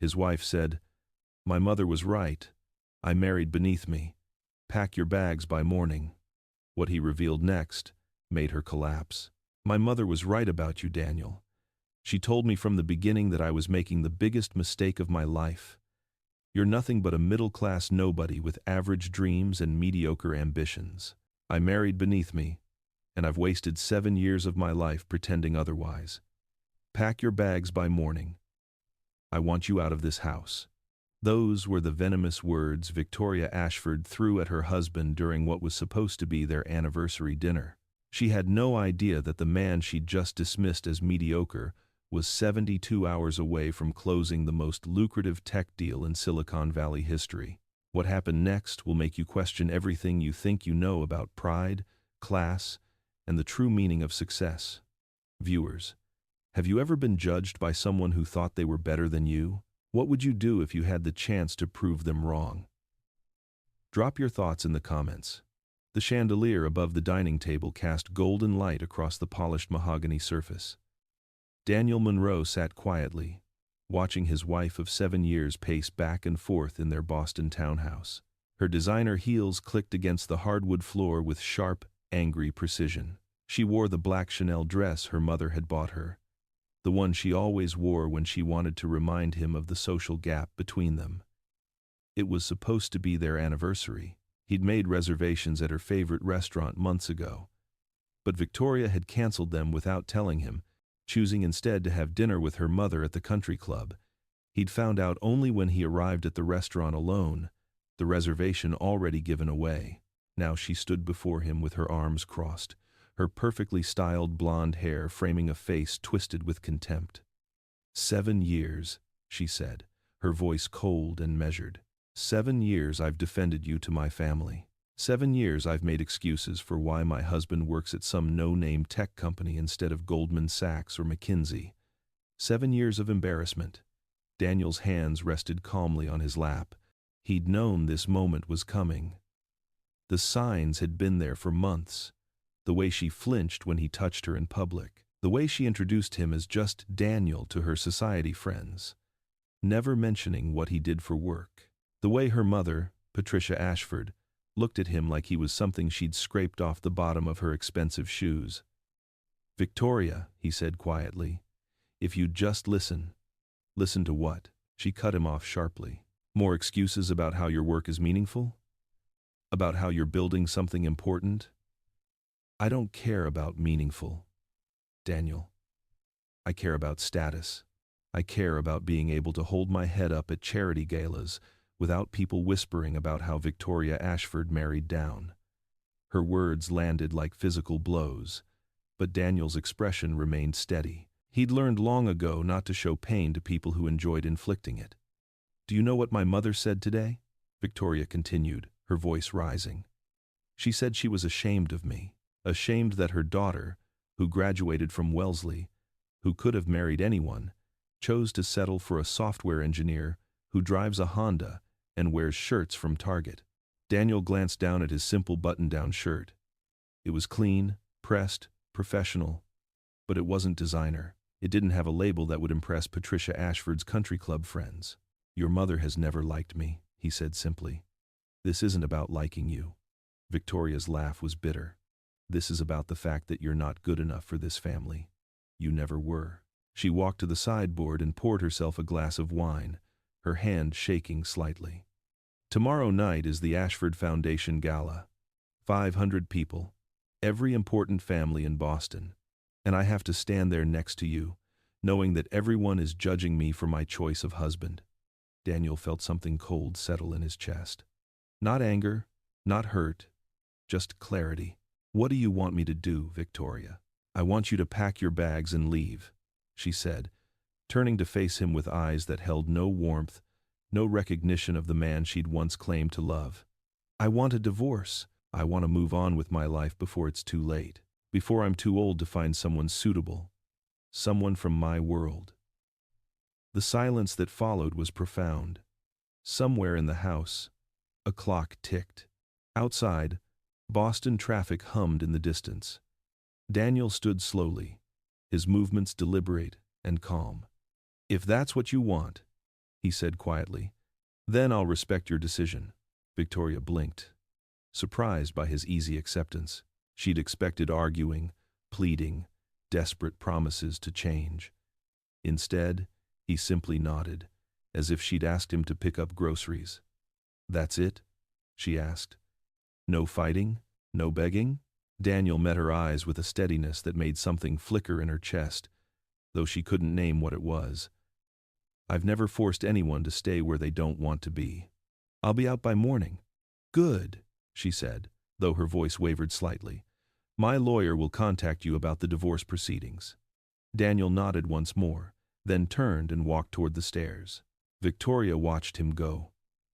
His wife said, "My mother was right. I married beneath me. Pack your bags by morning." What he revealed next made her collapse. "My mother was right about you, Daniel. She told me from the beginning that I was making the biggest mistake of my life. You're nothing but a middle-class nobody with average dreams and mediocre ambitions. I married beneath me, and I've wasted 7 years of my life pretending otherwise. Pack your bags by morning. I want you out of this house." Those were the venomous words Victoria Ashford threw at her husband during what was supposed to be their anniversary dinner. She had no idea that the man she'd just dismissed as mediocre was 72 hours away from closing the most lucrative tech deal in Silicon Valley history. What happened next will make you question everything you think you know about pride, class, and the true meaning of success. Viewers, have you ever been judged by someone who thought they were better than you? What would you do if you had the chance to prove them wrong? Drop your thoughts in the comments. The chandelier above the dining table cast golden light across the polished mahogany surface. Daniel Monroe sat quietly, watching his wife of 7 years pace back and forth in their Boston townhouse. Her designer heels clicked against the hardwood floor with sharp, angry precision. She wore the black Chanel dress her mother had bought her, the one she always wore when she wanted to remind him of the social gap between them. It was supposed to be their anniversary. He'd made reservations at her favorite restaurant months ago, but Victoria had canceled them without telling him, choosing instead to have dinner with her mother at the country club. He'd found out only when he arrived at the restaurant alone, the reservation already given away. Now she stood before him with her arms crossed, her perfectly styled blonde hair framing a face twisted with contempt. 7 years, she said, her voice cold and measured. 7 years I've defended you to my family. 7 years I've made excuses for why my husband works at some no-name tech company instead of Goldman Sachs or McKinsey. 7 years of embarrassment. Daniel's hands rested calmly on his lap. He'd known this moment was coming. The signs had been there for months. The way she flinched when he touched her in public. The way she introduced him as just Daniel to her society friends, never mentioning what he did for work. The way her mother, Patricia Ashford, looked at him like he was something she'd scraped off the bottom of her expensive shoes. "Victoria," he said quietly, "if you'd just listen." "Listen to what?" She cut him off sharply. "More excuses about how your work is meaningful? About how you're building something important? I don't care about meaningful, Daniel. I care about status. I care about being able to hold my head up at charity galas without people whispering about how Victoria Ashford married down." Her words landed like physical blows, but Daniel's expression remained steady. He'd learned long ago not to show pain to people who enjoyed inflicting it. "Do you know what my mother said today?" Victoria continued, her voice rising. "She said she was ashamed of me. Ashamed that her daughter, who graduated from Wellesley, who could have married anyone, chose to settle for a software engineer who drives a Honda and wears shirts from Target." Daniel glanced down at his simple button-down shirt. It was clean, pressed, professional, but it wasn't designer. It didn't have a label that would impress Patricia Ashford's country club friends. "Your mother has never liked me," he said simply. "This isn't about liking you." Victoria's laugh was bitter. "This is about the fact that you're not good enough for this family. You never were." She walked to the sideboard and poured herself a glass of wine, her hand shaking slightly. "Tomorrow night is the Ashford Foundation Gala. 500 people, every important family in Boston, and I have to stand there next to you, knowing that everyone is judging me for my choice of husband." Daniel felt something cold settle in his chest. Not anger, not hurt, just clarity. "What do you want me to do, Victoria?" "I want you to pack your bags and leave," she said, turning to face him with eyes that held no warmth, no recognition of the man she'd once claimed to love. "I want a divorce. I want to move on with my life before it's too late, before I'm too old to find someone suitable, someone from my world." The silence that followed was profound. Somewhere in the house, a clock ticked. Outside, Boston traffic hummed in the distance. Daniel stood slowly, his movements deliberate and calm. "If that's what you want, he said quietly. Then I'll respect your decision. Victoria blinked, surprised by his easy acceptance. She'd expected arguing, pleading, desperate promises to change. Instead, he simply nodded, as if she'd asked him to pick up groceries. That's it? She asked. No fighting? No begging? Daniel met her eyes with a steadiness that made something flicker in her chest, though she couldn't name what it was. I've never forced anyone to stay where they don't want to be. I'll be out by morning. Good, she said, though her voice wavered slightly. My lawyer will contact you about the divorce proceedings. Daniel nodded once more, then turned and walked toward the stairs. Victoria watched him go,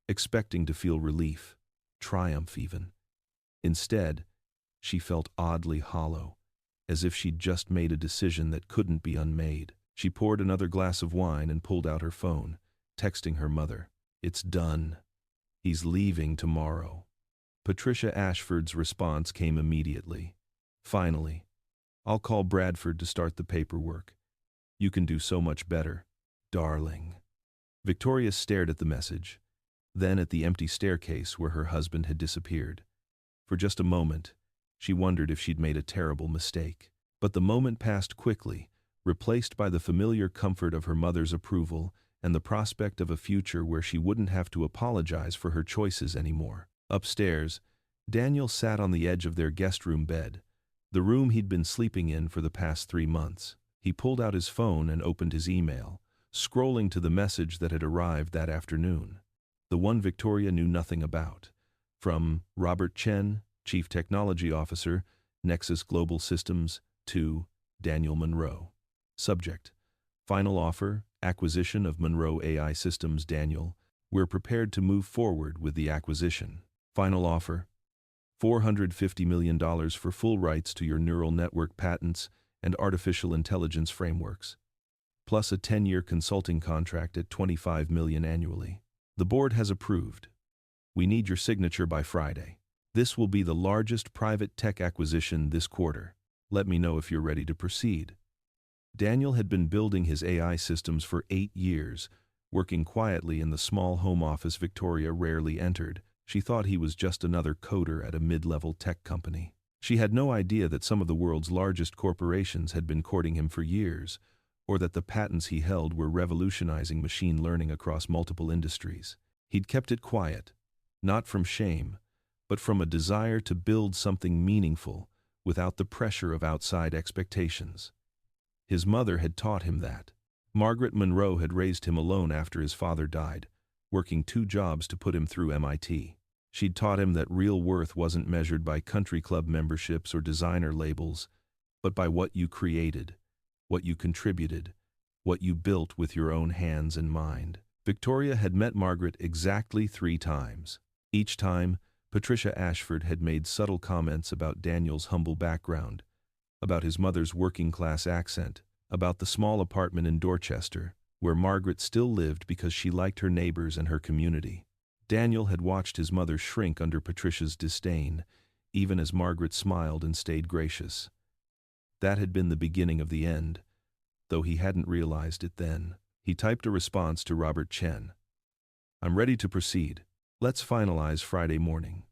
expecting to feel relief, triumph even. Instead, she felt oddly hollow, as if she'd just made a decision that couldn't be unmade. She poured another glass of wine and pulled out her phone, texting her mother. It's done. He's leaving tomorrow. Patricia Ashford's response came immediately. Finally. I'll call Bradford to start the paperwork. You can do so much better, darling. Victoria stared at the message, then at the empty staircase where her husband had disappeared. For just a moment, she wondered if she'd made a terrible mistake. But the moment passed quickly, replaced by the familiar comfort of her mother's approval and the prospect of a future where she wouldn't have to apologize for her choices anymore. Upstairs, Daniel sat on the edge of their guest room bed, the room he'd been sleeping in for the past 3 months. He pulled out his phone and opened his email, scrolling to the message that had arrived that afternoon. The one Victoria knew nothing about. From Robert Chen, Chief Technology Officer, Nexus Global Systems, to Daniel Monroe. Subject: Final offer, acquisition of Monroe AI Systems. Daniel, we're prepared to move forward with the acquisition. Final offer: $450 million for full rights to your neural network patents and artificial intelligence frameworks, plus a 10-year consulting contract at $25 million annually. The board has approved. We need your signature by Friday. This will be the largest private tech acquisition this quarter. Let me know if you're ready to proceed. Daniel had been building his AI systems for 8 years, working quietly in the small home office Victoria rarely entered. She thought he was just another coder at a mid-level tech company. She had no idea that some of the world's largest corporations had been courting him for years, or that the patents he held were revolutionizing machine learning across multiple industries. He'd kept it quiet, not from shame, but from a desire to build something meaningful without the pressure of outside expectations. His mother had taught him that. Margaret Monroe had raised him alone after his father died, working 2 jobs to put him through MIT. She'd taught him that real worth wasn't measured by country club memberships or designer labels, but by what you created, what you contributed, what you built with your own hands and mind. Victoria had met Margaret exactly 3 times. Each time, Patricia Ashford had made subtle comments about Daniel's humble background, about his mother's working-class accent, about the small apartment in Dorchester, where Margaret still lived because she liked her neighbors and her community. Daniel had watched his mother shrink under Patricia's disdain, even as Margaret smiled and stayed gracious. That had been the beginning of the end, though he hadn't realized it then. He typed a response to Robert Chen. I'm ready to proceed. Let's finalize Friday morning.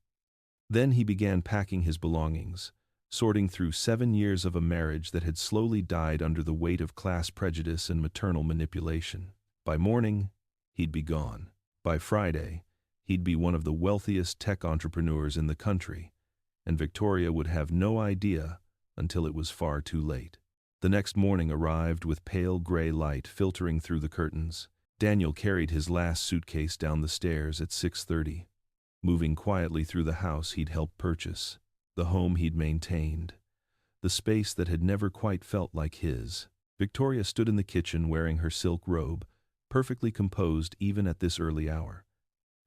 Then he began packing his belongings, sorting through 7 years of a marriage that had slowly died under the weight of class prejudice and maternal manipulation. By morning, he'd be gone. By Friday, he'd be one of the wealthiest tech entrepreneurs in the country, and Victoria would have no idea until it was far too late. The next morning arrived with pale gray light filtering through the curtains. Daniel carried his last suitcase down the stairs at 6:30, moving quietly through the house he'd helped purchase, the home he'd maintained, the space that had never quite felt like his. Victoria stood in the kitchen wearing her silk robe, perfectly composed even at this early hour.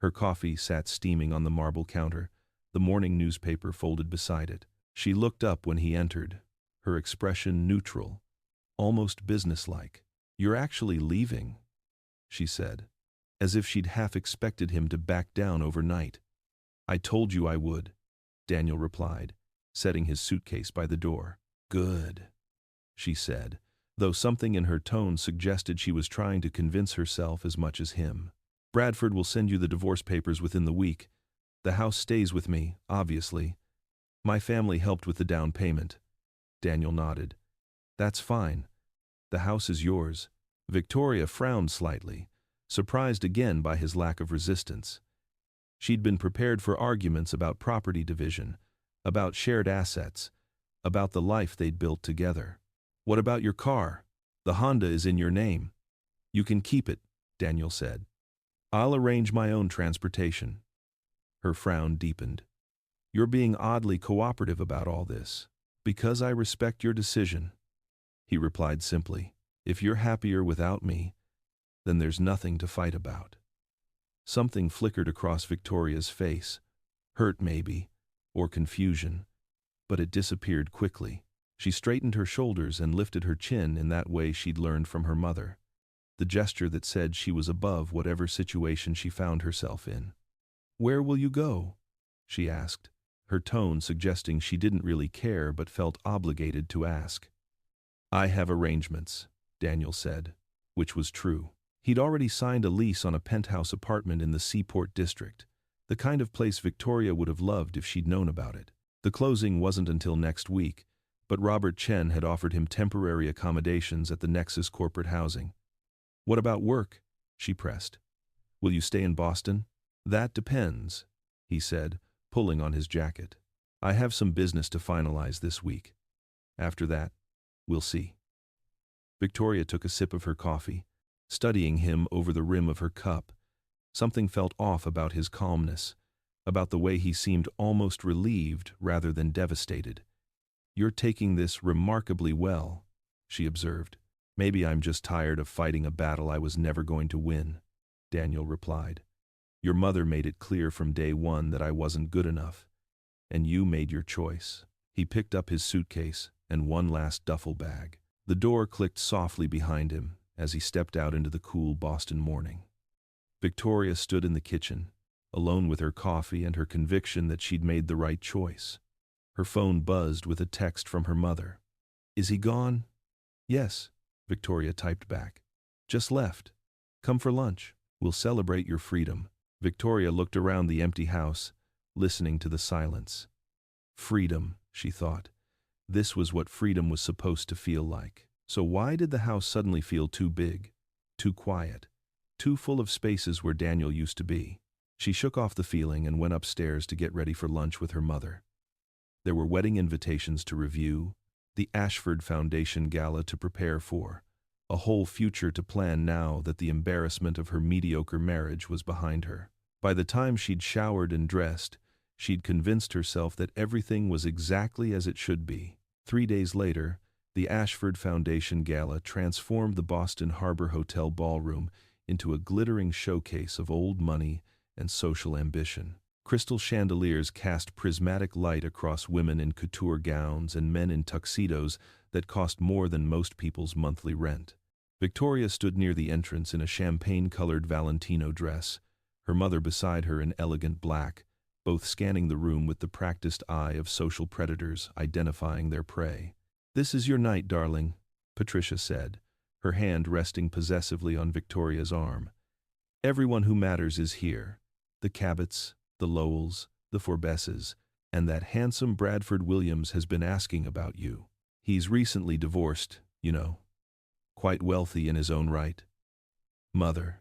Her coffee sat steaming on the marble counter, the morning newspaper folded beside it. She looked up when he entered, her expression neutral, almost businesslike. You're actually leaving, she said, as if she'd half expected him to back down overnight. I told you I would, Daniel replied, setting his suitcase by the door. Good, she said, though something in her tone suggested she was trying to convince herself as much as him. Bradford will send you the divorce papers within the week. The house stays with me, obviously. My family helped with the down payment. Daniel nodded. That's fine. The house is yours. Victoria frowned slightly, surprised again by his lack of resistance. She'd been prepared for arguments about property division, about shared assets, about the life they'd built together. What about your car? The Honda is in your name. You can keep it, Daniel said. I'll arrange my own transportation. Her frown deepened. You're being oddly cooperative about all this. Because I respect your decision, he replied simply. If you're happier without me, then there's nothing to fight about. Something flickered across Victoria's face, hurt maybe, or confusion, but it disappeared quickly. She straightened her shoulders and lifted her chin in that way she'd learned from her mother, the gesture that said she was above whatever situation she found herself in. Where will you go? She asked, her tone suggesting she didn't really care but felt obligated to ask. I have arrangements, Daniel said, which was true. He'd already signed a lease on a penthouse apartment in the Seaport district, the kind of place Victoria would have loved if she'd known about it. The closing wasn't until next week, but Robert Chen had offered him temporary accommodations at the Nexus corporate housing. What about work? She pressed. Will you stay in Boston? That depends, he said, pulling on his jacket. I have some business to finalize this week. After that, we'll see. Victoria took a sip of her coffee, studying him over the rim of her cup. Something felt off about his calmness, about the way he seemed almost relieved rather than devastated. You're taking this remarkably well, she observed. Maybe I'm just tired of fighting a battle I was never going to win, Daniel replied. Your mother made it clear from day one that I wasn't good enough, and you made your choice. He picked up his suitcase and one last duffel bag. The door clicked softly behind him as he stepped out into the cool Boston morning. Victoria stood in the kitchen, alone with her coffee and her conviction that she'd made the right choice. Her phone buzzed with a text from her mother. Is he gone? Yes, Victoria typed back. Just left. Come for lunch. We'll celebrate your freedom. Victoria looked around the empty house, listening to the silence. Freedom, she thought. This was what freedom was supposed to feel like. So why did the house suddenly feel too big, too quiet, too full of spaces where Daniel used to be? She shook off the feeling and went upstairs to get ready for lunch with her mother. There were wedding invitations to review, the Ashford Foundation gala to prepare for, a whole future to plan now that the embarrassment of her mediocre marriage was behind her. By the time she'd showered and dressed, she'd convinced herself that everything was exactly as it should be. 3 days later, the Ashford Foundation gala transformed the Boston Harbor Hotel ballroom into a glittering showcase of old money and social ambition. Crystal chandeliers cast prismatic light across women in couture gowns and men in tuxedos that cost more than most people's monthly rent. Victoria stood near the entrance in a champagne-colored Valentino dress, her mother beside her in elegant black, both scanning the room with the practiced eye of social predators identifying their prey. This is your night, darling, Patricia said, her hand resting possessively on Victoria's arm. Everyone who matters is here. The Cabots, the Lowells, the Forbesses, and that handsome Bradford Williams has been asking about you. He's recently divorced, you know. Quite wealthy in his own right. Mother,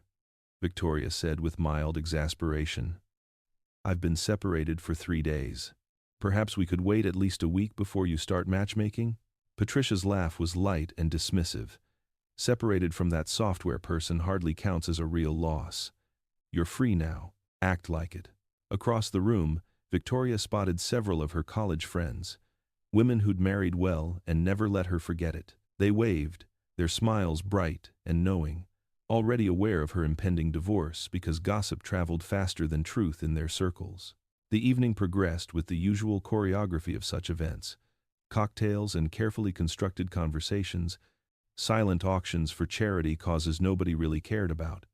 Victoria said with mild exasperation. I've been separated for 3 days. Perhaps we could wait at least a week before you start matchmaking? Patricia's laugh was light and dismissive. Separated from that software person hardly counts as a real loss. You're free now. Act like it. Across the room, Victoria spotted several of her college friends, women who'd married well and never let her forget it. They waved, their smiles bright and knowing, already aware of her impending divorce because gossip traveled faster than truth in their circles. The evening progressed with the usual choreography of such events: cocktails and carefully constructed conversations, silent auctions for charity causes nobody really cared about,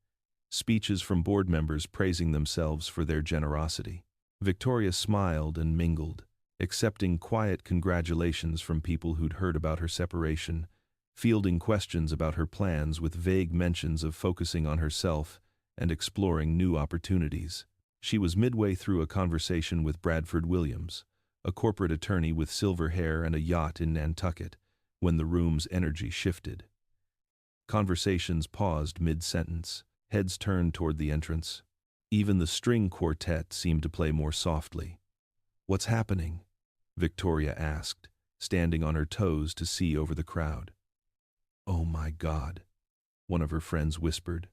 speeches from board members praising themselves for their generosity. Victoria smiled and mingled, accepting quiet congratulations from people who'd heard about her separation, fielding questions about her plans with vague mentions of focusing on herself and exploring new opportunities. She was midway through a conversation with Bradford Williams, a corporate attorney with silver hair and a yacht in Nantucket, when the room's energy shifted. Conversations paused mid-sentence, heads turned toward the entrance. Even the string quartet seemed to play more softly. "What's happening?" Victoria asked, standing on her toes to see over the crowd. "Oh my God," one of her friends whispered,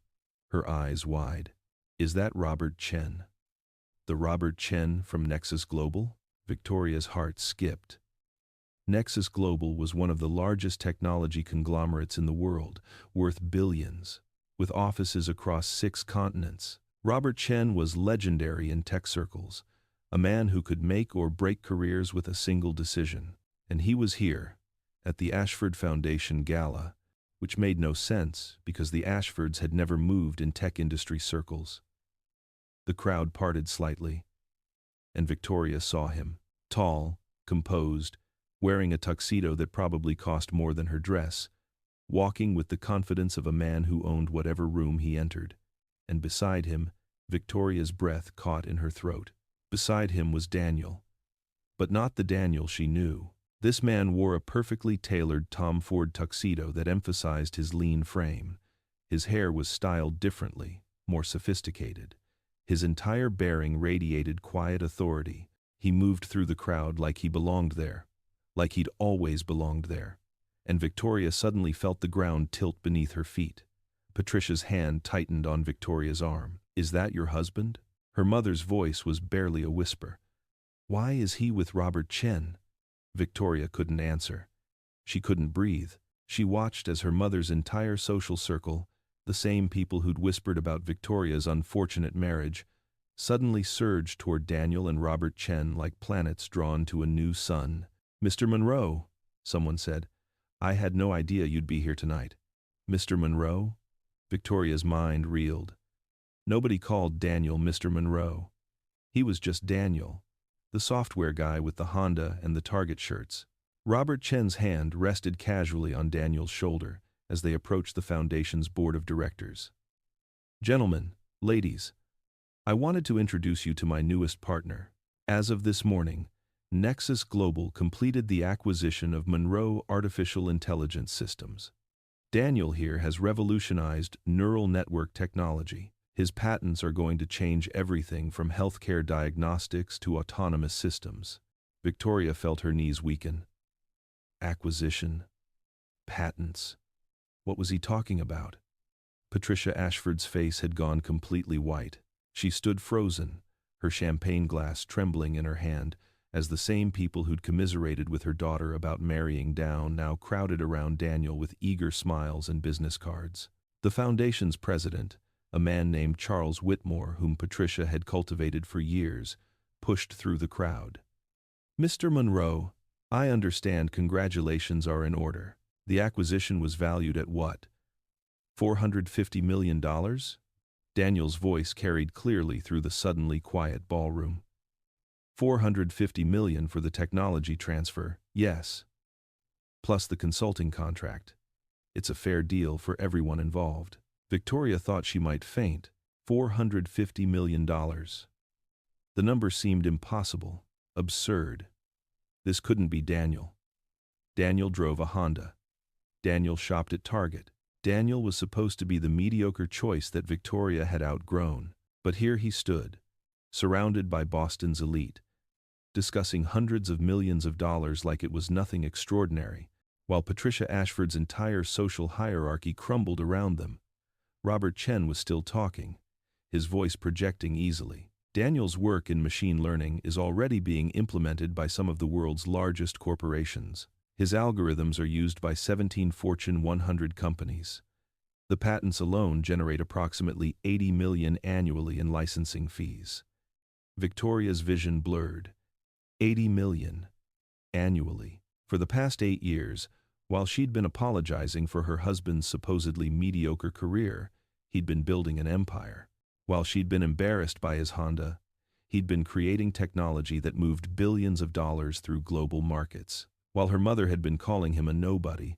her eyes wide. "Is that Robert Chen?" "The Robert Chen from Nexus Global?" Victoria's heart skipped. Nexus Global was one of the largest technology conglomerates in the world, worth billions, with offices across 6 continents. Robert Chen was legendary in tech circles, a man who could make or break careers with a single decision. And he was here, at the Ashford Foundation gala, which made no sense because the Ashfords had never moved in tech industry circles. The crowd parted slightly, and Victoria saw him, tall, composed, wearing a tuxedo that probably cost more than her dress, walking with the confidence of a man who owned whatever room he entered. And beside him, Victoria's breath caught in her throat. Beside him was Daniel. But not the Daniel she knew. This man wore a perfectly tailored Tom Ford tuxedo that emphasized his lean frame. His hair was styled differently, more sophisticated. His entire bearing radiated quiet authority. He moved through the crowd like he belonged there, like he'd always belonged there. And Victoria suddenly felt the ground tilt beneath her feet. Patricia's hand tightened on Victoria's arm. "Is that your husband?" Her mother's voice was barely a whisper. "Why is he with Robert Chen?" Victoria couldn't answer. She couldn't breathe. She watched as her mother's entire social circle, the same people who'd whispered about Victoria's unfortunate marriage, suddenly surged toward Daniel and Robert Chen like planets drawn to a new sun. "Mr. Monroe," someone said, "I had no idea you'd be here tonight." "Mr. Monroe?" Victoria's mind reeled. Nobody called Daniel Mr. Monroe. He was just Daniel, the software guy with the Honda and the Target shirts. Robert Chen's hand rested casually on Daniel's shoulder as they approached the Foundation's board of directors. "Gentlemen, ladies, I wanted to introduce you to my newest partner. As of this morning, Nexus Global completed the acquisition of Monroe Artificial Intelligence Systems. Daniel here has revolutionized neural network technology. His patents are going to change everything from healthcare diagnostics to autonomous systems." Victoria felt her knees weaken. Acquisition. Patents. What was he talking about? Patricia Ashford's face had gone completely white. She stood frozen, her champagne glass trembling in her hand, as the same people who'd commiserated with her daughter about marrying down now crowded around Daniel with eager smiles and business cards. The Foundation's president, a man named Charles Whitmore, whom Patricia had cultivated for years, pushed through the crowd. "Mr. Monroe, I understand congratulations are in order. The acquisition was valued at what? $450 million? Daniel's voice carried clearly through the suddenly quiet ballroom. $450 million for the technology transfer, yes. Plus the consulting contract. It's a fair deal for everyone involved." Victoria thought she might faint. $450 million. The number seemed impossible, absurd. This couldn't be Daniel. Daniel drove a Honda. Daniel shopped at Target. Daniel was supposed to be the mediocre choice that Victoria had outgrown. But here he stood, surrounded by Boston's elite, discussing hundreds of millions of dollars like it was nothing extraordinary, while Patricia Ashford's entire social hierarchy crumbled around them. Robert Chen was still talking, his voice projecting easily. "Daniel's work in machine learning is already being implemented by some of the world's largest corporations. His algorithms are used by 17 Fortune 100 companies. The patents alone generate approximately $80 million annually in licensing fees." Victoria's vision blurred. $80 million annually. For the past 8 years, while she'd been apologizing for her husband's supposedly mediocre career, he'd been building an empire. While she'd been embarrassed by his Honda, he'd been creating technology that moved billions of dollars through global markets. While her mother had been calling him a nobody,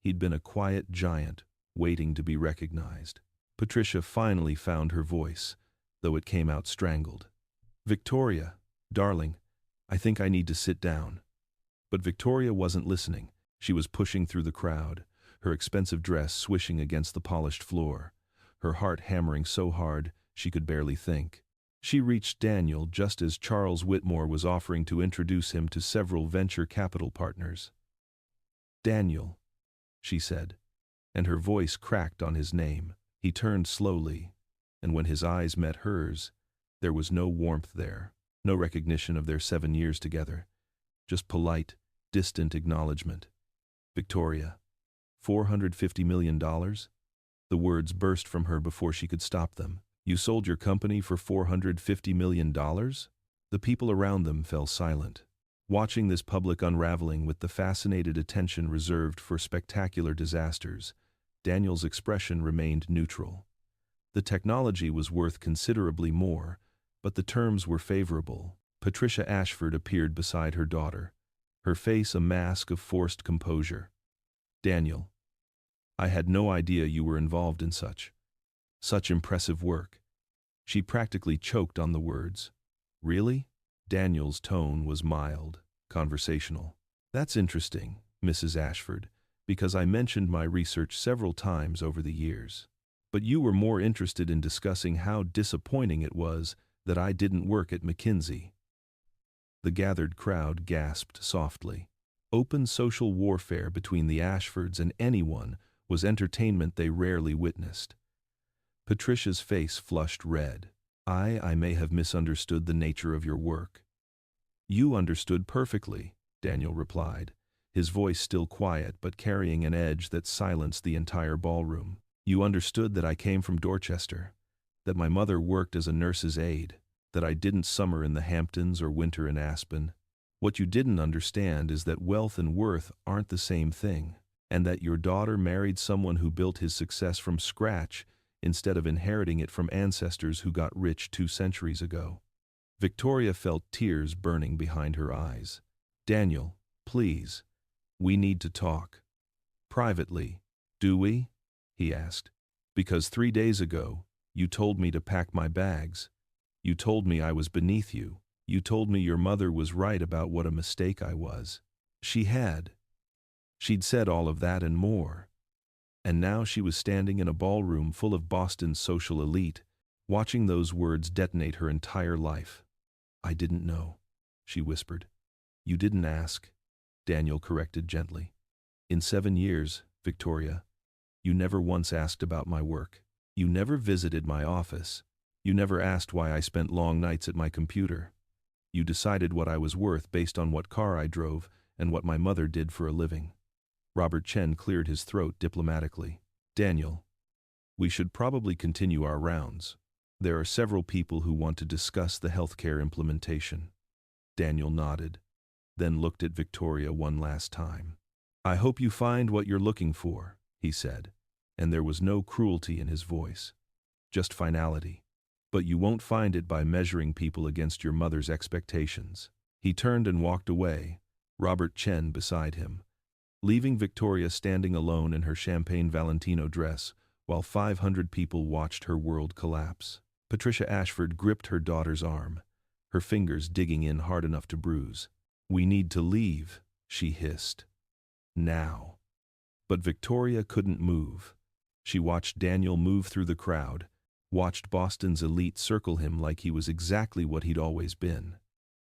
He'd been a quiet giant, waiting to be recognized. Patricia finally found her voice, though it came out strangled. "Victoria, darling, I think I need to sit down." But Victoria wasn't listening. She was pushing through the crowd, her expensive dress swishing against the polished floor, her heart hammering so hard she could barely think. She reached Daniel just as Charles Whitmore was offering to introduce him to several venture capital partners. "Daniel," she said, and her voice cracked on his name. He turned slowly, and when his eyes met hers, there was no warmth there, no recognition of their 7 years together, just polite, distant acknowledgement. "Victoria, $450 million? The words burst from her before she could stop them. "You sold your company for $450 million? The people around them fell silent, watching this public unraveling with the fascinated attention reserved for spectacular disasters. Daniel's expression remained neutral. The technology was worth considerably more, but the terms were favorable. Patricia Ashford appeared beside her daughter, her face a mask of forced composure. "Daniel, I had no idea you were involved in such impressive work." She practically choked on the words. "Really?" Daniel's tone was mild, conversational. "That's interesting, Mrs. Ashford, because I mentioned my research several times over the years. But you were more interested in discussing how disappointing it was that I didn't work at McKinsey." The gathered crowd gasped softly. Open social warfare between the Ashfords and anyone was entertainment they rarely witnessed. Patricia's face flushed red. I may have misunderstood the nature of your work." "You understood perfectly," Daniel replied, his voice still quiet but carrying an edge that silenced the entire ballroom. "You understood that I came from Dorchester, that my mother worked as a nurse's aide, that I didn't summer in the Hamptons or winter in Aspen. What you didn't understand is that wealth and worth aren't the same thing, and that your daughter married someone who built his success from scratch instead of inheriting it from ancestors who got rich 2 centuries ago." Victoria felt tears burning behind her eyes. "Daniel, please, we need to talk. Privately, do we?" he asked. "Because 3 days ago, you told me to pack my bags. You told me I was beneath you. You told me your mother was right about what a mistake I was. She'd said all of that and more. And now she was standing in a ballroom full of Boston's social elite, watching those words detonate her entire life. "I didn't know," she whispered. "You didn't ask," Daniel corrected gently. "In 7 years, Victoria, you never once asked about my work. You never visited my office. You never asked why I spent long nights at my computer. You decided what I was worth based on what car I drove and what my mother did for a living." Robert Chen cleared his throat diplomatically. "Daniel, we should probably continue our rounds. There are several people who want to discuss the healthcare implementation." Daniel nodded, then looked at Victoria one last time. "I hope you find what you're looking for," he said, and there was no cruelty in his voice, just finality. "But you won't find it by measuring people against your mother's expectations." He turned and walked away, Robert Chen beside him, leaving Victoria standing alone in her champagne Valentino dress while 500 people watched her world collapse. Patricia Ashford gripped her daughter's arm, her fingers digging in hard enough to bruise. "We need to leave," she hissed. "Now." But Victoria couldn't move. She watched Daniel move through the crowd, watched Boston's elite circle him like he was exactly what he'd always been.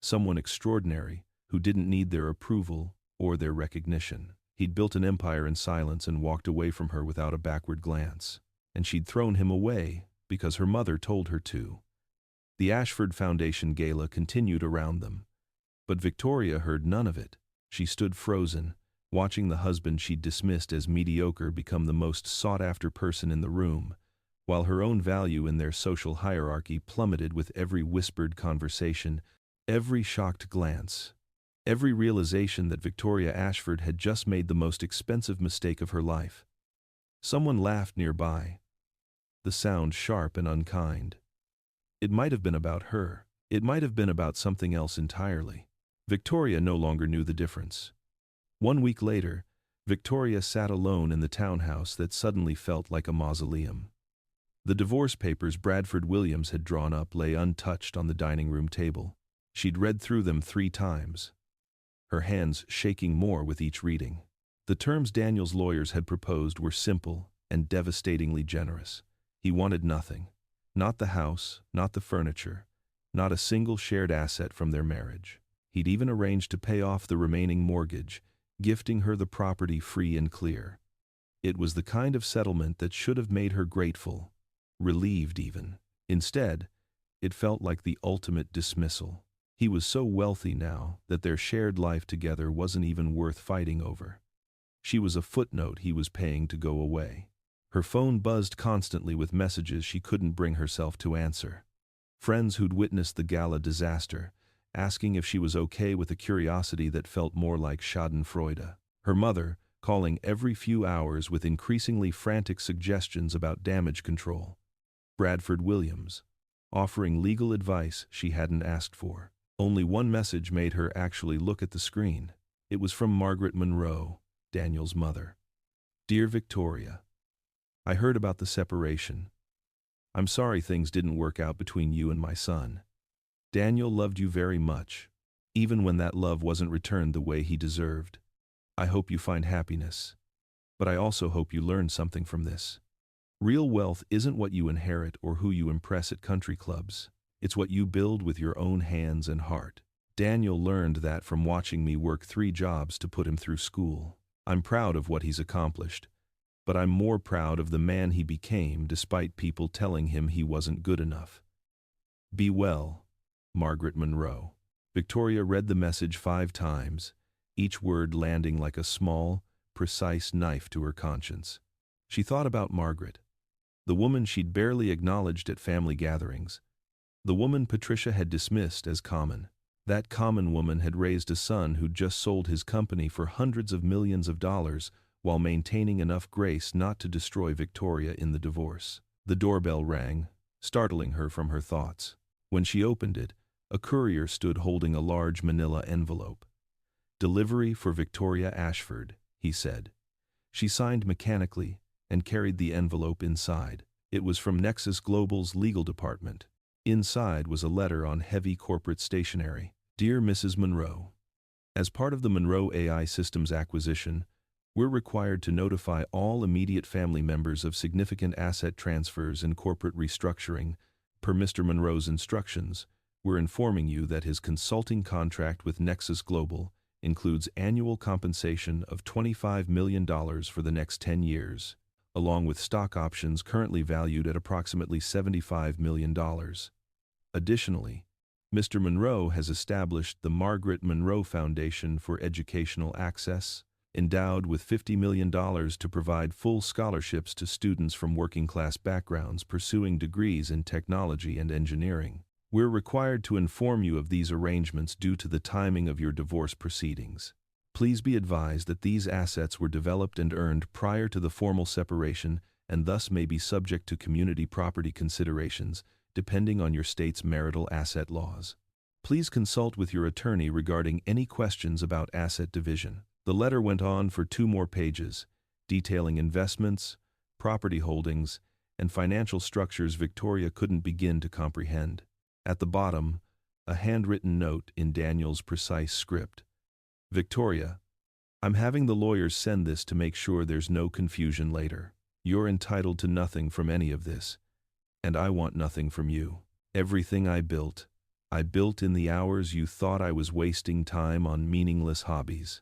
Someone extraordinary who didn't need their approval or their recognition. He'd built an empire in silence and walked away from her without a backward glance. And she'd thrown him away because her mother told her to. The Ashford Foundation gala continued around them, but Victoria heard none of it. She stood frozen, watching the husband she'd dismissed as mediocre become the most sought-after person in the room, while her own value in their social hierarchy plummeted with every whispered conversation, every shocked glance, every realization that Victoria Ashford had just made the most expensive mistake of her life. Someone laughed nearby, the sound sharp and unkind. It might have been about her. It might have been about something else entirely. Victoria no longer knew the difference. 1 week later, Victoria sat alone in the townhouse that suddenly felt like a mausoleum. The divorce papers Bradford Williams had drawn up lay untouched on the dining room table. She'd read through them 3 times, her hands shaking more with each reading. The terms Daniel's lawyers had proposed were simple and devastatingly generous. He wanted nothing. Not the house, not the furniture, not a single shared asset from their marriage. He'd even arranged to pay off the remaining mortgage, gifting her the property free and clear. It was the kind of settlement that should have made her grateful, relieved even. Instead, it felt like the ultimate dismissal. He was so wealthy now that their shared life together wasn't even worth fighting over. She was a footnote he was paying to go away. Her phone buzzed constantly with messages she couldn't bring herself to answer. Friends who'd witnessed the gala disaster, asking if she was okay with a curiosity that felt more like schadenfreude. Her mother, calling every few hours with increasingly frantic suggestions about damage control. Bradford Williams, offering legal advice she hadn't asked for. Only one message made her actually look at the screen. It was from Margaret Monroe, Daniel's mother. Dear Victoria, I heard about the separation. I'm sorry things didn't work out between you and my son. Daniel loved you very much, even when that love wasn't returned the way he deserved. I hope you find happiness, but I also hope you learn something from this. Real wealth isn't what you inherit or who you impress at country clubs. It's what you build with your own hands and heart. Daniel learned that from watching me work 3 jobs to put him through school. I'm proud of what he's accomplished, but I'm more proud of the man he became despite people telling him he wasn't good enough. Be well, Margaret Monroe. Victoria read the message 5 times, each word landing like a small, precise knife to her conscience. She thought about Margaret, the woman she'd barely acknowledged at family gatherings, the woman Patricia had dismissed as common. That common woman had raised a son who'd just sold his company for hundreds of millions of dollars while maintaining enough grace not to destroy Victoria in the divorce. The doorbell rang, startling her from her thoughts. When she opened it, a courier stood holding a large manila envelope. Delivery for Victoria Ashford, he said. She signed mechanically and carried the envelope inside. It was from Nexus Global's legal department. Inside was a letter on heavy corporate stationery. Dear Mrs. Monroe, as part of the Monroe AI Systems acquisition, we're required to notify all immediate family members of significant asset transfers and corporate restructuring. Per Mr. Monroe's instructions, we're informing you that his consulting contract with Nexus Global includes annual compensation of $25 million for the next 10 years, along with stock options currently valued at approximately $75 million. Additionally, Mr. Monroe has established the Margaret Monroe Foundation for Educational Access, endowed with $50 million to provide full scholarships to students from working-class backgrounds pursuing degrees in technology and engineering. We're required to inform you of these arrangements due to the timing of your divorce proceedings. Please be advised that these assets were developed and earned prior to the formal separation and thus may be subject to community property considerations, depending on your state's marital asset laws. Please consult with your attorney regarding any questions about asset division. The letter went on for 2 more pages, detailing investments, property holdings, and financial structures Victoria couldn't begin to comprehend. At the bottom, a handwritten note in Daniel's precise script. Victoria, I'm having the lawyers send this to make sure there's no confusion later. You're entitled to nothing from any of this, and I want nothing from you. Everything I built in the hours you thought I was wasting time on meaningless hobbies.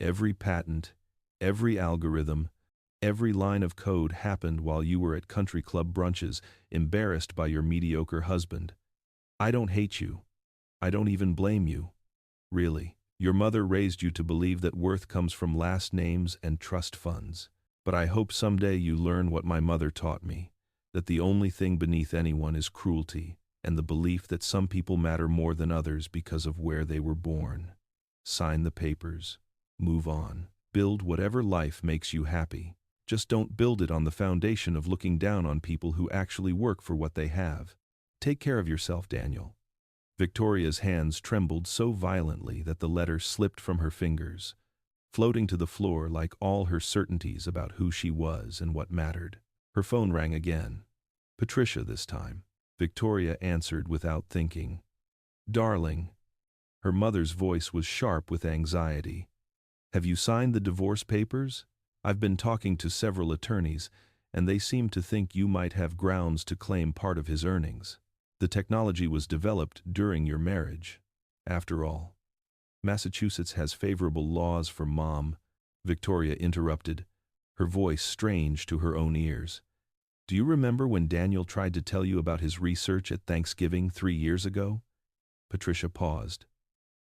Every patent, every algorithm, every line of code happened while you were at country club brunches, embarrassed by your mediocre husband. I don't hate you. I don't even blame you. Really. Your mother raised you to believe that worth comes from last names and trust funds. But I hope someday you learn what my mother taught me, that the only thing beneath anyone is cruelty, and the belief that some people matter more than others because of where they were born. Sign the papers. Move on. Build whatever life makes you happy. Just don't build it on the foundation of looking down on people who actually work for what they have. Take care of yourself, Daniel. Victoria's hands trembled so violently that the letter slipped from her fingers, floating to the floor like all her certainties about who she was and what mattered. Her phone rang again. Patricia this time. Victoria answered without thinking. "Darling." Her mother's voice was sharp with anxiety. "Have you signed the divorce papers? I've been talking to several attorneys, and they seem to think you might have grounds to claim part of his earnings. The technology was developed during your marriage. After all, Massachusetts has favorable laws for mom," Victoria interrupted, her voice strange to her own ears. "Do you remember when Daniel tried to tell you about his research at Thanksgiving 3 years ago?" Patricia paused.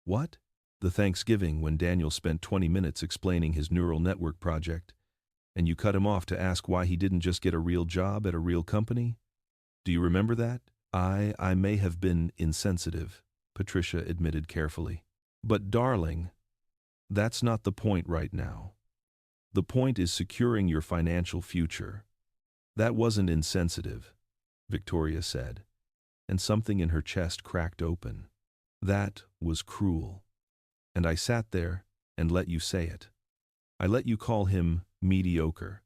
"What?" "The Thanksgiving when Daniel spent 20 minutes explaining his neural network project, and you cut him off to ask why he didn't just get a real job at a real company? Do you remember that?" I may have been insensitive," Patricia admitted carefully. "But darling, that's not the point right now. The point is securing your financial future." "That wasn't insensitive," Victoria said, and something in her chest cracked open. "That was cruel. And I sat there and let you say it. I let you call him mediocre.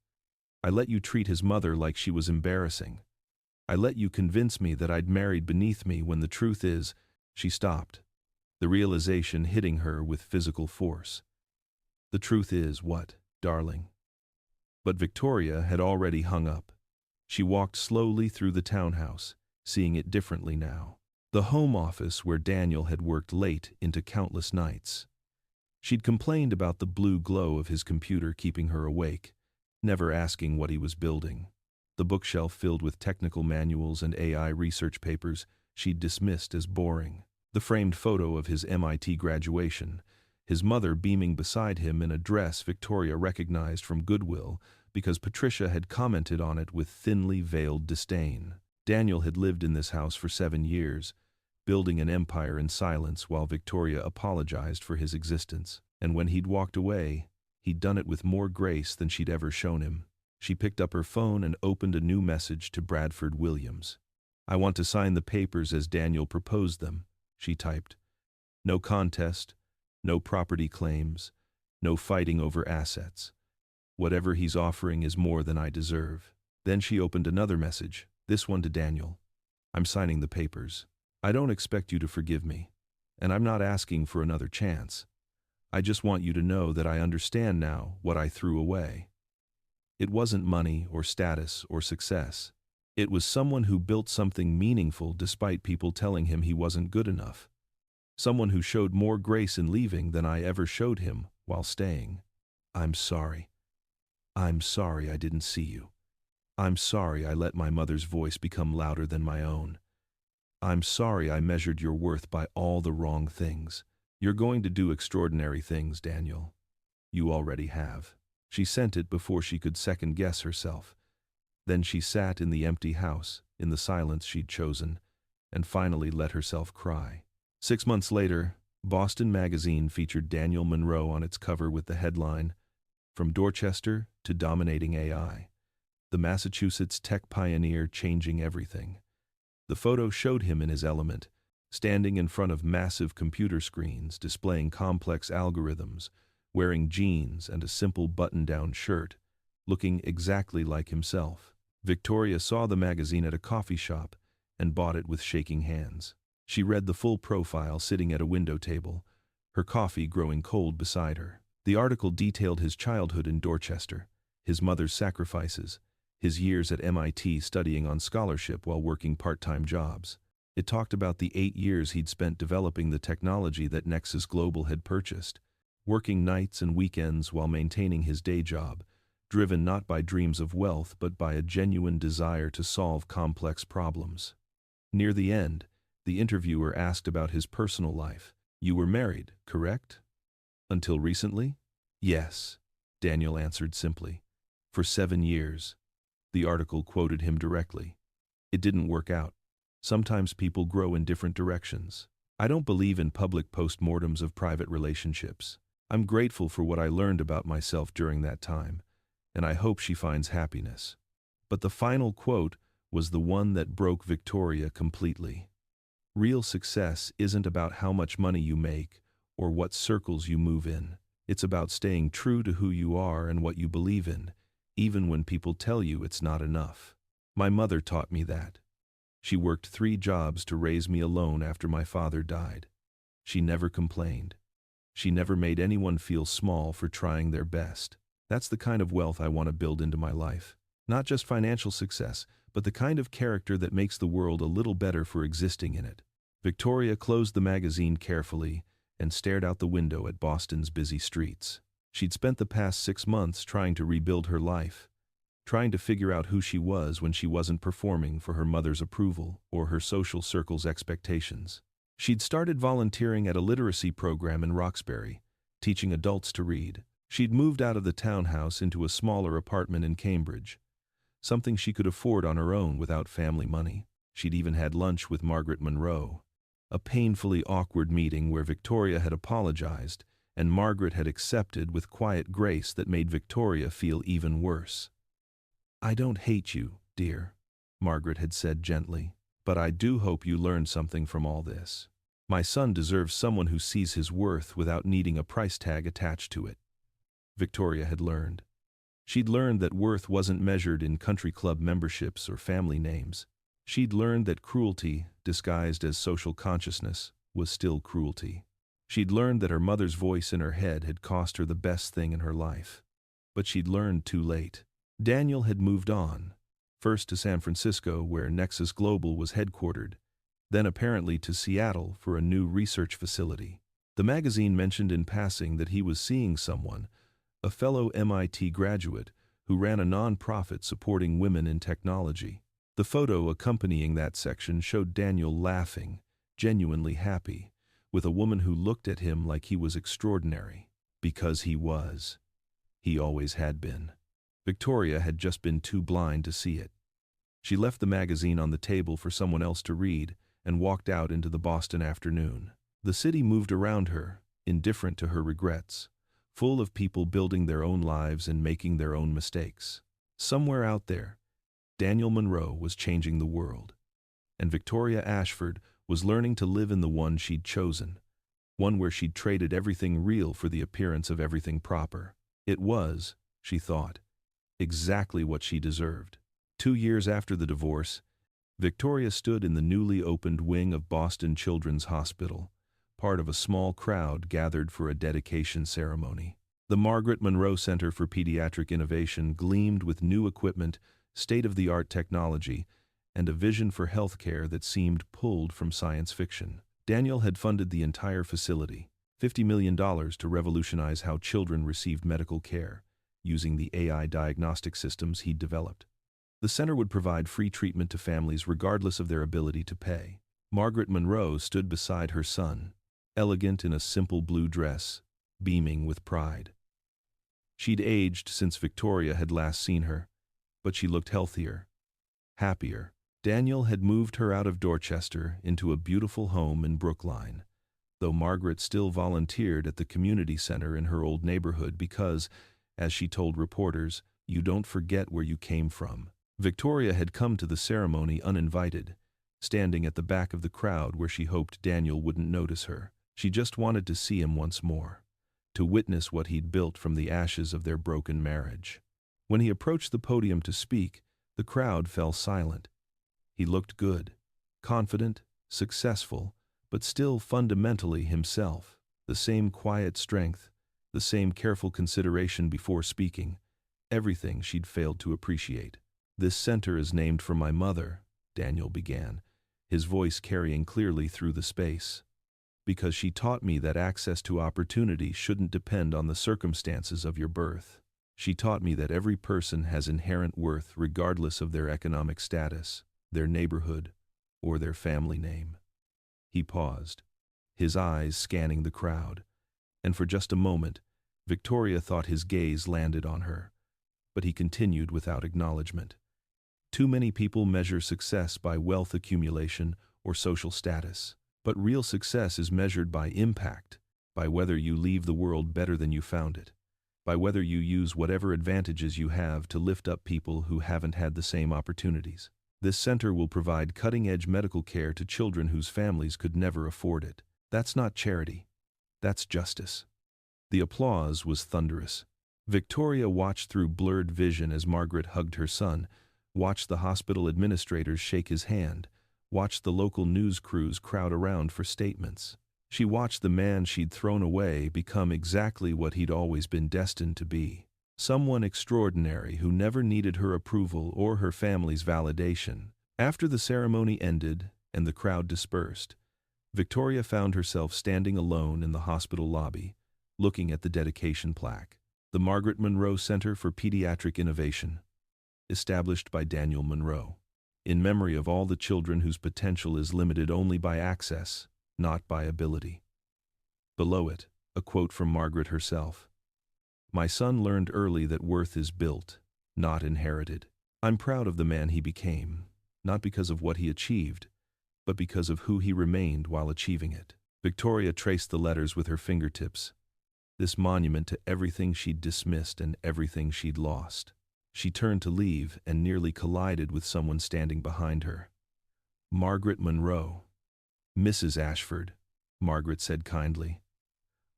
I let you treat his mother like she was embarrassing. I let you convince me that I'd married beneath me when the truth is—" She stopped, the realization hitting her with physical force. "The truth is what, darling?" But Victoria had already hung up. She walked slowly through the townhouse, seeing it differently now. The home office where Daniel had worked late into countless nights. She'd complained about the blue glow of his computer keeping her awake, never asking what he was building. The bookshelf filled with technical manuals and AI research papers she'd dismissed as boring. The framed photo of his MIT graduation, his mother beaming beside him in a dress Victoria recognized from Goodwill because Patricia had commented on it with thinly veiled disdain. Daniel had lived in this house for 7 years, building an empire in silence while Victoria apologized for his existence. And when he'd walked away, he'd done it with more grace than she'd ever shown him. She picked up her phone and opened a new message to Bradford Williams. "I want to sign the papers as Daniel proposed them," she typed. "No contest, no property claims, no fighting over assets. Whatever he's offering is more than I deserve." Then she opened another message, this one to Daniel. "I'm signing the papers. I don't expect you to forgive me, and I'm not asking for another chance. I just want you to know that I understand now what I threw away. It wasn't money or status or success. It was someone who built something meaningful despite people telling him he wasn't good enough. Someone who showed more grace in leaving than I ever showed him while staying. I'm sorry. I'm sorry I didn't see you. I'm sorry I let my mother's voice become louder than my own. I'm sorry I measured your worth by all the wrong things. You're going to do extraordinary things, Daniel. You already have." She sent it before she could second-guess herself. Then she sat in the empty house, in the silence she'd chosen, and finally let herself cry. 6 months later, Boston Magazine featured Daniel Monroe on its cover with the headline, "From Dorchester to Dominating AI. The Massachusetts Tech Pioneer Changing Everything." The photo showed him in his element, standing in front of massive computer screens displaying complex algorithms, wearing jeans and a simple button-down shirt, looking exactly like himself. Victoria saw the magazine at a coffee shop and bought it with shaking hands. She read the full profile sitting at a window table, her coffee growing cold beside her. The article detailed his childhood in Dorchester, his mother's sacrifices, his years at MIT studying on scholarship while working part-time jobs. It talked about the 8 years he'd spent developing the technology that Nexus Global had purchased, working nights and weekends while maintaining his day job, driven not by dreams of wealth but by a genuine desire to solve complex problems. Near the end, the interviewer asked about his personal life. "You were married, correct? Until recently?" "Yes," Daniel answered simply. "For 7 years." The article quoted him directly. "It didn't work out. Sometimes people grow in different directions. I don't believe in public postmortems of private relationships. I'm grateful for what I learned about myself during that time, and I hope she finds happiness." But the final quote was the one that broke Victoria completely. "Real success isn't about how much money you make or what circles you move in. It's about staying true to who you are and what you believe in, even when people tell you it's not enough. My mother taught me that. She worked 3 jobs to raise me alone after my father died. She never complained. She never made anyone feel small for trying their best. That's the kind of wealth I want to build into my life. Not just financial success, but the kind of character that makes the world a little better for existing in it. Victoria closed the magazine carefully and stared out the window at Boston's busy streets. She'd spent the past 6 months trying to rebuild her life, trying to figure out who she was when she wasn't performing for her mother's approval or her social circle's expectations. She'd started volunteering at a literacy program in Roxbury, teaching adults to read. She'd moved out of the townhouse into a smaller apartment in Cambridge, something she could afford on her own without family money. She'd even had lunch with Margaret Monroe, a painfully awkward meeting where Victoria had apologized and Margaret had accepted with quiet grace that made Victoria feel even worse. "I don't hate you, dear," Margaret had said gently, "but I do hope you learned something from all this. My son deserves someone who sees his worth without needing a price tag attached to it." Victoria had learned. She'd learned that worth wasn't measured in country club memberships or family names. She'd learned that cruelty, disguised as social consciousness, was still cruelty. She'd learned that her mother's voice in her head had cost her the best thing in her life. But she'd learned too late. Daniel had moved on, first to San Francisco, where Nexus Global was headquartered, then apparently to Seattle for a new research facility. The magazine mentioned in passing that he was seeing someone, a fellow MIT graduate, who ran a non-profit supporting women in technology. The photo accompanying that section showed Daniel laughing, genuinely happy, with a woman who looked at him like he was extraordinary. Because he was. He always had been. Victoria had just been too blind to see it. She left the magazine on the table for someone else to read and walked out into the Boston afternoon. The city moved around her, indifferent to her regrets, full of people building their own lives and making their own mistakes. Somewhere out there, Daniel Monroe was changing the world, and Victoria Ashford was learning to live in the one she'd chosen, one where she'd traded everything real for the appearance of everything proper. It was, she thought, exactly what she deserved. 2 years after the divorce, Victoria stood in the newly opened wing of Boston Children's Hospital, part of a small crowd gathered for a dedication ceremony. The Margaret Monroe Center for Pediatric Innovation gleamed with new equipment, state-of-the-art technology, and a vision for healthcare that seemed pulled from science fiction. Daniel had funded the entire facility, $50 million to revolutionize how children received medical care, using the AI diagnostic systems he'd developed. The center would provide free treatment to families regardless of their ability to pay. Margaret Monroe stood beside her son, elegant in a simple blue dress, beaming with pride. She'd aged since Victoria had last seen her, but she looked healthier, happier. Daniel had moved her out of Dorchester into a beautiful home in Brookline, though Margaret still volunteered at the community center in her old neighborhood because, as she told reporters, you don't forget where you came from. Victoria had come to the ceremony uninvited, standing at the back of the crowd where she hoped Daniel wouldn't notice her. She just wanted to see him once more, to witness what he'd built from the ashes of their broken marriage. When he approached the podium to speak, the crowd fell silent. He looked good, confident, successful, but still fundamentally himself. The same quiet strength, the same careful consideration before speaking, everything she'd failed to appreciate. "This center is named for my mother," Daniel began, his voice carrying clearly through the space, "because she taught me that access to opportunity shouldn't depend on the circumstances of your birth. She taught me that every person has inherent worth regardless of their economic status, their neighborhood, or their family name." He paused, his eyes scanning the crowd, and for just a moment, Victoria thought his gaze landed on her, but he continued without acknowledgement. Too many people measure success by wealth accumulation or social status, but real success is measured by impact, by whether you leave the world better than you found it, by whether you use whatever advantages you have to lift up people who haven't had the same opportunities. This center will provide cutting-edge medical care to children whose families could never afford it. That's not charity. That's justice. The applause was thunderous. Victoria watched through blurred vision as Margaret hugged her son, watched the hospital administrators shake his hand, watched the local news crews crowd around for statements. She watched the man she'd thrown away become exactly what he'd always been destined to be. Someone extraordinary who never needed her approval or her family's validation. After the ceremony ended and the crowd dispersed, Victoria found herself standing alone in the hospital lobby, looking at the dedication plaque. The Margaret Monroe Center for Pediatric Innovation, established by Daniel Monroe, in memory of all the children whose potential is limited only by access, not by ability. Below it, a quote from Margaret herself. "My son learned early that worth is built, not inherited. I'm proud of the man he became, not because of what he achieved, but because of who he remained while achieving it." Victoria traced the letters with her fingertips, this monument to everything she'd dismissed and everything she'd lost. She turned to leave and nearly collided with someone standing behind her. Margaret Monroe. "Mrs. Ashford," Margaret said kindly.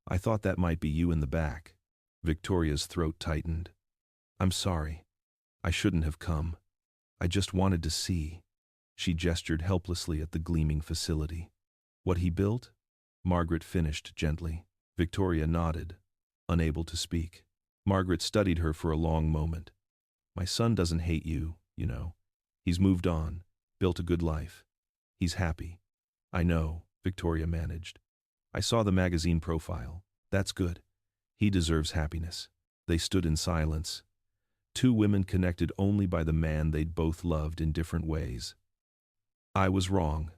"I thought that might be you in the back." Victoria's throat tightened. "I'm sorry. I shouldn't have come. I just wanted to see." She gestured helplessly at the gleaming facility. "What he built?" Margaret finished gently. Victoria nodded, unable to speak. Margaret studied her for a long moment. "My son doesn't hate you, you know. He's moved on, built a good life. He's happy." "I know," Victoria managed. "I saw the magazine profile. That's good. He deserves happiness." They stood in silence, two women connected only by the man they'd both loved in different ways. "I was wrong,"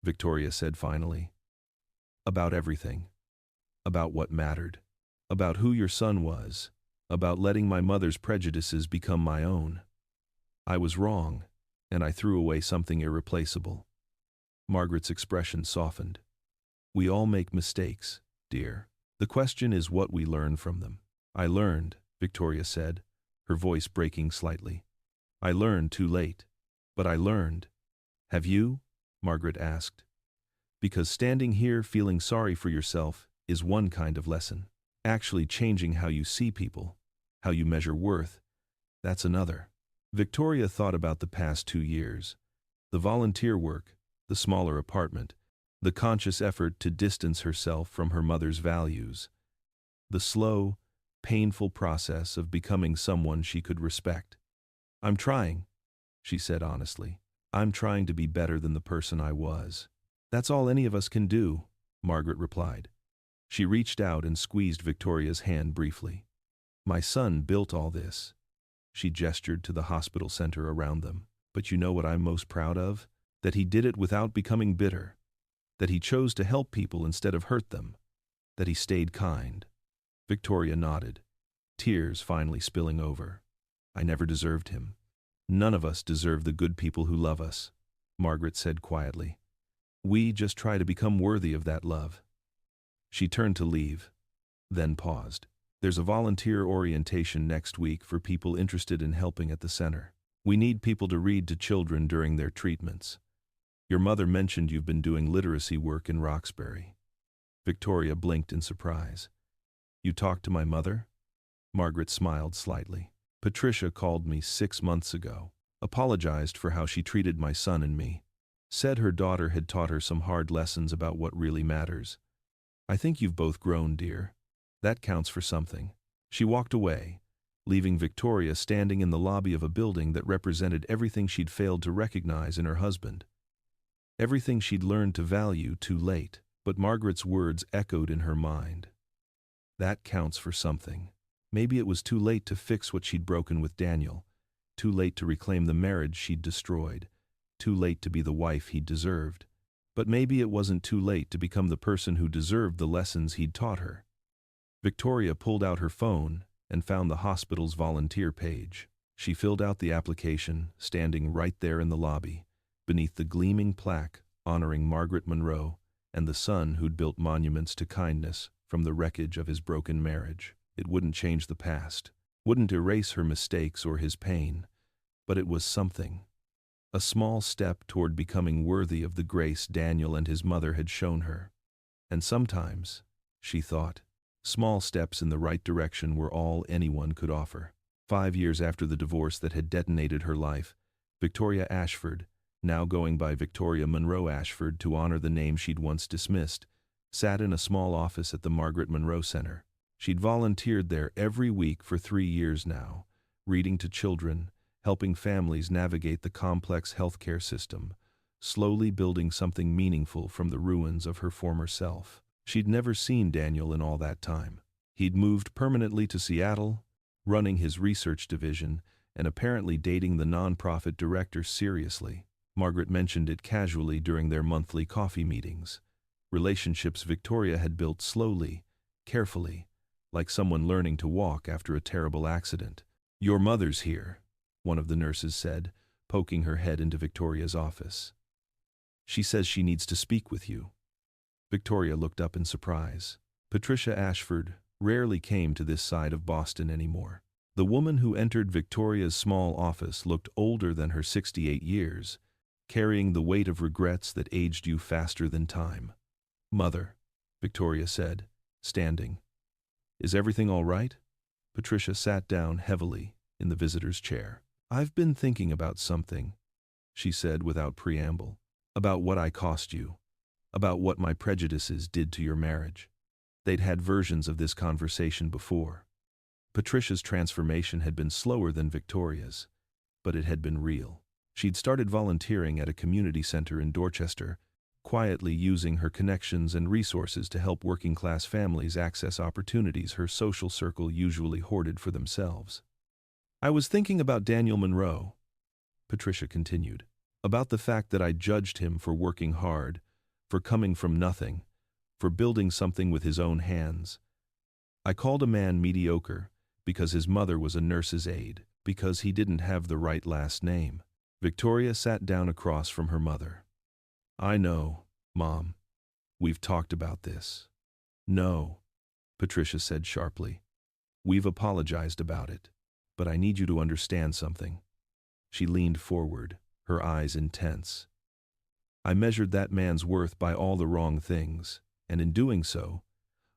Victoria said finally. "About everything. About what mattered. About who your son was. About letting my mother's prejudices become my own. I was wrong, and I threw away something irreplaceable." Margaret's expression softened. "We all make mistakes, dear. The question is what we learn from them." "I learned," Victoria said, her voice breaking slightly. "I learned too late. But I learned." "Have you?" Margaret asked. "Because standing here feeling sorry for yourself is one kind of lesson. Actually changing how you see people, how you measure worth, that's another." Victoria thought about the past 2 years. The volunteer work, the smaller apartment, the conscious effort to distance herself from her mother's values, the slow, painful process of becoming someone she could respect. "I'm trying," she said honestly. "I'm trying to be better than the person I was." "That's all any of us can do," Margaret replied. She reached out and squeezed Victoria's hand briefly. "My son built all this." She gestured to the hospital center around them. "But you know what I'm most proud of? That he did it without becoming bitter. That he chose to help people instead of hurt them. That he stayed kind." Victoria nodded, tears finally spilling over. "I never deserved him. None of us deserve the good people who love us," Margaret said quietly. "We just try to become worthy of that love." She turned to leave, then paused. "There's a volunteer orientation next week for people interested in helping at the center. We need people to read to children during their treatments. Your mother mentioned you've been doing literacy work in Roxbury." Victoria blinked in surprise. "You talked to my mother?" Margaret smiled slightly. "Patricia called me 6 months ago, apologized for how she treated my son and me. Said her daughter had taught her some hard lessons about what really matters. I think you've both grown, dear. That counts for something." She walked away, leaving Victoria standing in the lobby of a building that represented everything she'd failed to recognize in her husband. Everything she'd learned to value too late, but Margaret's words echoed in her mind. That counts for something. Maybe it was too late to fix what she'd broken with Daniel, too late to reclaim the marriage she'd destroyed, too late to be the wife he'd deserved. But maybe it wasn't too late to become the person who deserved the lessons he'd taught her. Victoria pulled out her phone and found the hospital's volunteer page. She filled out the application, standing right there in the lobby, beneath the gleaming plaque honoring Margaret Monroe and the son who'd built monuments to kindness from the wreckage of his broken marriage. It wouldn't change the past, wouldn't erase her mistakes or his pain, but it was something. A small step toward becoming worthy of the grace Daniel and his mother had shown her. And sometimes, she thought, Small steps in the right direction were all anyone could offer. 5 years after the divorce that had detonated her life, Victoria Ashford, now going by Victoria Monroe Ashford to honor the name she'd once dismissed, sat in a small office at the Margaret Monroe Center. She'd volunteered there every week for 3 years now, reading to children, helping families navigate the complex healthcare system, slowly building something meaningful from the ruins of her former self. She'd never seen Daniel in all that time. He'd moved permanently to Seattle, running his research division, and apparently dating the nonprofit director seriously. Margaret mentioned it casually during their monthly coffee meetings. Relationships Victoria had built slowly, carefully, like someone learning to walk after a terrible accident. "Your mother's here," one of the nurses said, poking her head into Victoria's office. "She says she needs to speak with you." Victoria looked up in surprise. Patricia Ashford rarely came to this side of Boston anymore. The woman who entered Victoria's small office looked older than her 68 years, carrying the weight of regrets that aged you faster than time. "Mother," Victoria said, standing. "Is everything all right?" Patricia sat down heavily in the visitor's chair. "I've been thinking about something," she said without preamble. "About what I cost you. About what my prejudices did to your marriage." They'd had versions of this conversation before. Patricia's transformation had been slower than Victoria's, but it had been real. She'd started volunteering at a community center in Dorchester, quietly using her connections and resources to help working-class families access opportunities her social circle usually hoarded for themselves. "I was thinking about Daniel Monroe," Patricia continued, "about the fact that I judged him for working hard, for coming from nothing, for building something with his own hands. I called a man mediocre because his mother was a nurse's aide, because he didn't have the right last name." Victoria sat down across from her mother. "I know, Mom. We've talked about this." "No," Patricia said sharply. "We've apologized about it. But I need you to understand something." She leaned forward, her eyes intense. "I measured that man's worth by all the wrong things, and in doing so,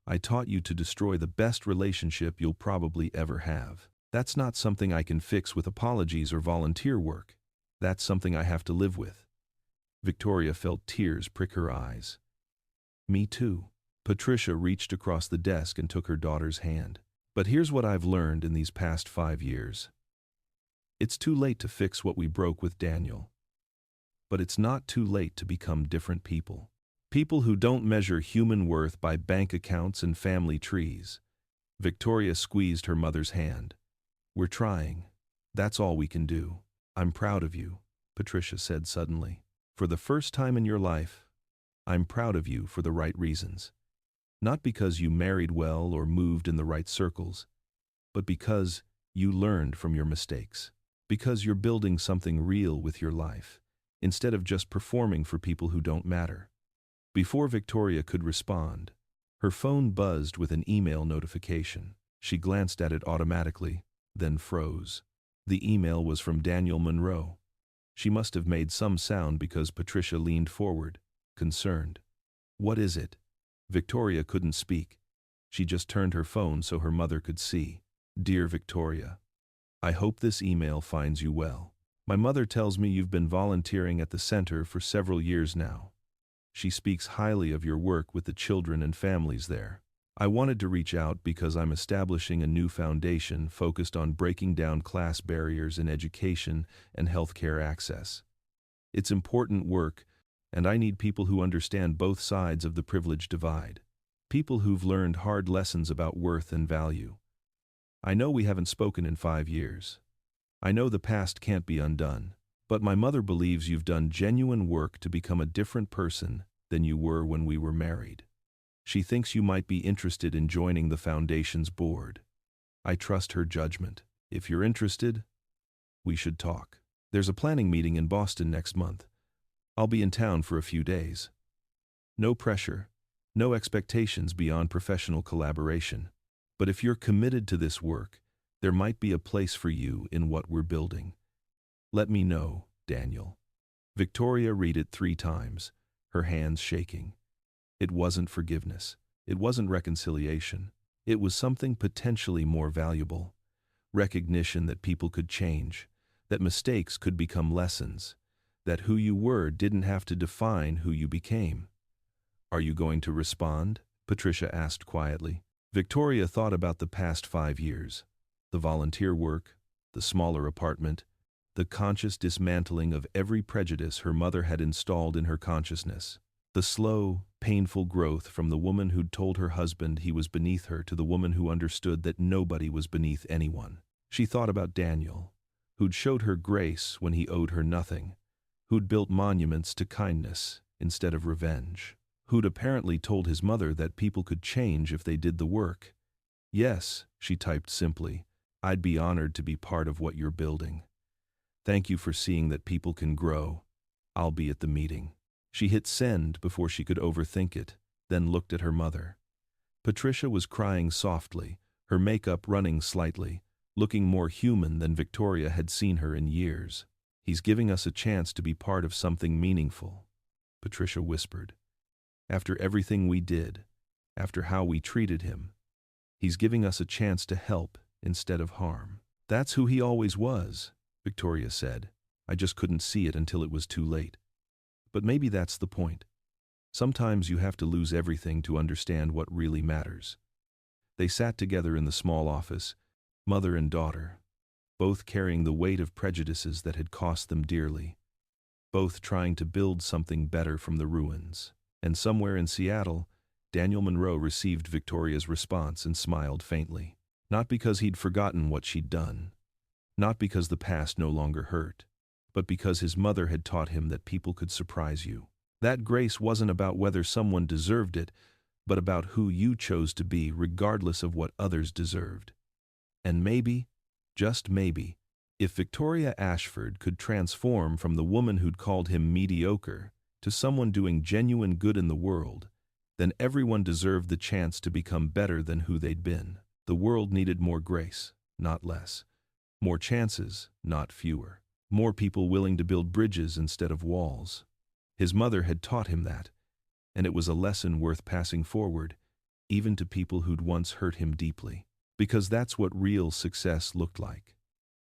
I taught you to destroy the best relationship you'll probably ever have. That's not something I can fix with apologies or volunteer work. That's something I have to live with." Victoria felt tears prick her eyes. "Me too." Patricia reached across the desk and took her daughter's hand. "But here's what I've learned in these past 5 years. It's too late to fix what we broke with Daniel. But it's not too late to become different people. People who don't measure human worth by bank accounts and family trees." Victoria squeezed her mother's hand. "We're trying. That's all we can do." "I'm proud of you," Patricia said suddenly. "For the first time in your life, I'm proud of you for the right reasons. Not because you married well or moved in the right circles, but because you learned from your mistakes. Because you're building something real with your life, instead of just performing for people who don't matter." Before Victoria could respond, her phone buzzed with an email notification. She glanced at it automatically, then froze. The email was from Daniel Monroe. She must have made some sound because Patricia leaned forward, concerned. "What is it?" Victoria couldn't speak. She just turned her phone so her mother could see. "Dear Victoria, I hope this email finds you well. My mother tells me you've been volunteering at the center for several years now. She speaks highly of your work with the children and families there. I wanted to reach out because I'm establishing a new foundation focused on breaking down class barriers in education and healthcare access. It's important work, and I need people who understand both sides of the privilege divide. People who've learned hard lessons about worth and value. I know we haven't spoken in 5 years. I know the past can't be undone. But my mother believes you've done genuine work to become a different person than you were when we were married. She thinks you might be interested in joining the foundation's board. I trust her judgment. If you're interested, we should talk. There's a planning meeting in Boston next month. I'll be in town for a few days. No pressure, no expectations beyond professional collaboration. But if you're committed to this work, there might be a place for you in what we're building. Let me know, Daniel." Victoria read it 3 times, her hands shaking. It wasn't forgiveness. It wasn't reconciliation. It was something potentially more valuable. Recognition that people could change, that mistakes could become lessons, that who you were didn't have to define who you became. "Are you going to respond?" Patricia asked quietly. Victoria thought about the past 5 years. The volunteer work, the smaller apartment, the conscious dismantling of every prejudice her mother had installed in her consciousness. The slow, painful growth from the woman who'd told her husband he was beneath her to the woman who understood that nobody was beneath anyone. She thought about Daniel, who'd showed her grace when he owed her nothing, who'd built monuments to kindness instead of revenge, who'd apparently told his mother that people could change if they did the work. "Yes," she typed simply, "I'd be honored to be part of what you're building. Thank you for seeing that people can grow. I'll be at the meeting." She hit send before she could overthink it, then looked at her mother. Patricia was crying softly, her makeup running slightly, looking more human than Victoria had seen her in years. "He's giving us a chance to be part of something meaningful," Patricia whispered. "After everything we did, after how we treated him, he's giving us a chance to help instead of harm." "That's who he always was," Victoria said. "I just couldn't see it until it was too late. But maybe that's the point. Sometimes you have to lose everything to understand what really matters." They sat together in the small office, mother and daughter, both carrying the weight of prejudices that had cost them dearly, both trying to build something better from the ruins. And somewhere in Seattle, Daniel Monroe received Victoria's response and smiled faintly. Not because he'd forgotten what she'd done, not because the past no longer hurt, but because his mother had taught him that people could surprise you. That grace wasn't about whether someone deserved it, but about who you chose to be regardless of what others deserved. And maybe, just maybe, if Victoria Ashford could transform from the woman who'd called him mediocre to someone doing genuine good in the world, then everyone deserved the chance to become better than who they'd been. The world needed more grace, not less. More chances, not fewer. More people willing to build bridges instead of walls. His mother had taught him that, and it was a lesson worth passing forward, even to people who'd once hurt him deeply. Because that's what real success looked like.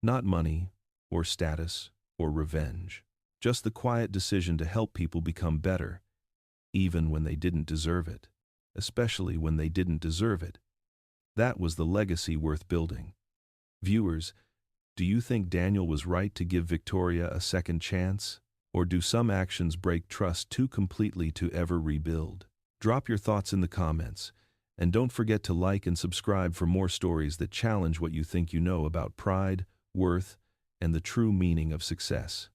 Not money, or status, or revenge. Just the quiet decision to help people become better, even when they didn't deserve it. Especially when they didn't deserve it. That was the legacy worth building. Viewers, do you think Daniel was right to give Victoria a second chance? Or do some actions break trust too completely to ever rebuild? Drop your thoughts in the comments, and don't forget to like and subscribe for more stories that challenge what you think you know about pride, worth, and the true meaning of success.